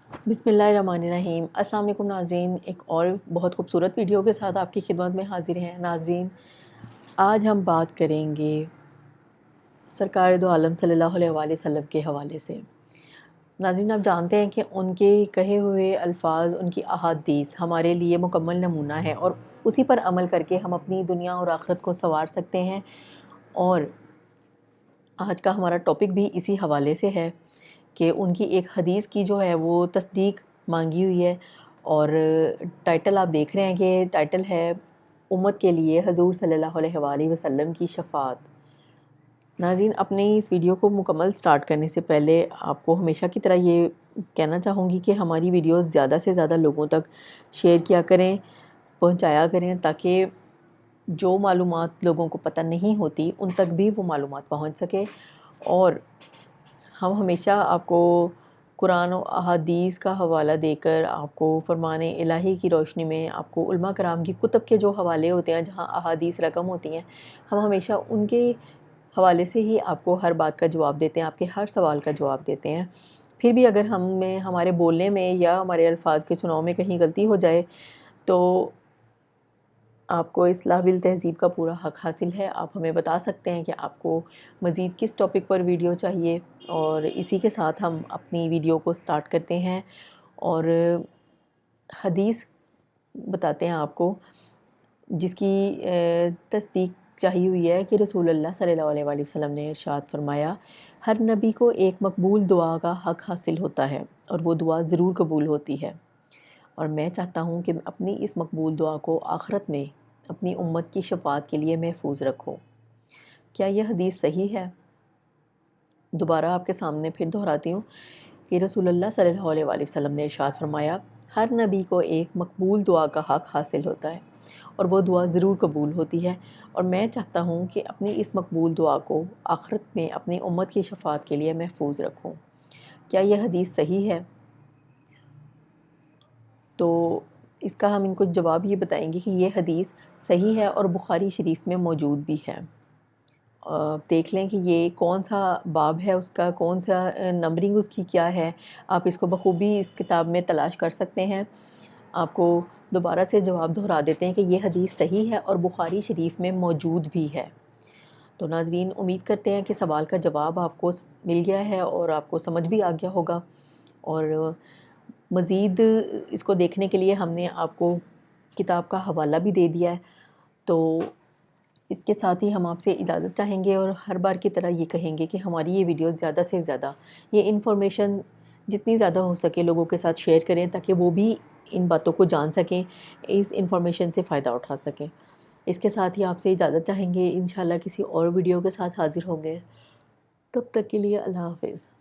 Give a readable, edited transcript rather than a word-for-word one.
بسم اللہ الرحمن الرحیم۔ السلام علیکم ناظرین، ایک اور بہت خوبصورت ویڈیو کے ساتھ آپ کی خدمت میں حاضر ہیں۔ ناظرین، آج ہم بات کریں گے سرکار دو عالم صلی اللہ علیہ وآلہ وسلم کے حوالے سے۔ ناظرین، آپ جانتے ہیں کہ ان کے کہے ہوئے الفاظ، ان کی احادیث ہمارے لیے مکمل نمونہ ہے، اور اسی پر عمل کر کے ہم اپنی دنیا اور آخرت کو سنوار سکتے ہیں۔ اور آج کا ہمارا ٹاپک بھی اسی حوالے سے ہے کہ ان کی ایک حدیث کی جو ہے وہ تصدیق مانگی ہوئی ہے، اور ٹائٹل آپ دیکھ رہے ہیں کہ ٹائٹل ہے امت کے لیے حضور صلی اللہ علیہ وآلہ وسلم کی شفاعت۔ ناظرین، اپنے اس ویڈیو کو مکمل سٹارٹ کرنے سے پہلے آپ کو ہمیشہ کی طرح یہ کہنا چاہوں گی کہ ہماری ویڈیوز زیادہ سے زیادہ لوگوں تک شیئر کیا کریں، پہنچایا کریں، تاکہ جو معلومات لوگوں کو پتہ نہیں ہوتی ان تک بھی وہ معلومات پہنچ سکے۔ اور ہم ہمیشہ آپ کو قرآن و احادیث کا حوالہ دے کر، آپ کو فرمان الہی کی روشنی میں، آپ کو علماء کرام کی کتب کے جو حوالے ہوتے ہیں جہاں احادیث رقم ہوتی ہیں، ہم ہمیشہ ان کے حوالے سے ہی آپ کو ہر بات کا جواب دیتے ہیں، آپ کے ہر سوال کا جواب دیتے ہیں۔ پھر بھی اگر ہمارے بولنے میں یا ہمارے الفاظ کے چناؤ میں کہیں غلطی ہو جائے تو آپ کو اصلاح بالتہذیب کا پورا حق حاصل ہے۔ آپ ہمیں بتا سکتے ہیں کہ آپ کو مزید کس ٹاپک پر ویڈیو چاہیے، اور اسی کے ساتھ ہم اپنی ویڈیو کو سٹارٹ کرتے ہیں اور حدیث بتاتے ہیں آپ کو، جس کی تصدیق چاہی ہوئی ہے کہ رسول اللہ صلی اللہ علیہ وآلہ وسلم نے ارشاد فرمایا، ہر نبی کو ایک مقبول دعا کا حق حاصل ہوتا ہے، اور وہ دعا ضرور قبول ہوتی ہے، اور میں چاہتا ہوں کہ اپنی اس مقبول دعا کو آخرت میں اپنی امت کی شفاعت کے لیے محفوظ رکھوں۔ کیا یہ حدیث صحیح ہے؟ دوبارہ آپ کے سامنے پھر دہراتی ہوں کہ رسول اللہ صلی اللہ علیہ وآلہ وسلم نے ارشاد فرمایا، ہر نبی کو ایک مقبول دعا کا حق حاصل ہوتا ہے، اور وہ دعا ضرور قبول ہوتی ہے، اور میں چاہتا ہوں کہ اپنی اس مقبول دعا کو آخرت میں اپنی امت کی شفاعت کے لیے محفوظ رکھوں۔ کیا یہ حدیث صحیح ہے؟ تو اس کا ہم ان کو جواب یہ بتائیں گے کہ یہ حدیث صحیح ہے، اور بخاری شریف میں موجود بھی ہے۔ دیکھ لیں کہ یہ کون سا باب ہے، اس کا کون سا نمبرنگ اس کی کیا ہے، آپ اس کو بخوبی اس کتاب میں تلاش کر سکتے ہیں۔ آپ کو دوبارہ سے جواب دہرا دیتے ہیں کہ یہ حدیث صحیح ہے اور بخاری شریف میں موجود بھی ہے۔ تو ناظرین، امید کرتے ہیں کہ سوال کا جواب آپ کو مل گیا ہے اور آپ کو سمجھ بھی آ گیا ہوگا، اور مزید اس کو دیکھنے کے لیے ہم نے آپ کو کتاب کا حوالہ بھی دے دیا ہے۔ تو اس کے ساتھ ہی ہم آپ سے اجازت چاہیں گے، اور ہر بار کی طرح یہ کہیں گے کہ ہماری یہ ویڈیو زیادہ سے زیادہ، یہ انفارمیشن جتنی زیادہ ہو سکے لوگوں کے ساتھ شیئر کریں، تاکہ وہ بھی ان باتوں کو جان سکیں، اس انفارمیشن سے فائدہ اٹھا سکیں۔ اس کے ساتھ ہی آپ سے اجازت چاہیں گے، انشاءاللہ کسی اور ویڈیو کے ساتھ حاضر ہوں گے۔ تب تک کے لیے اللہ حافظ۔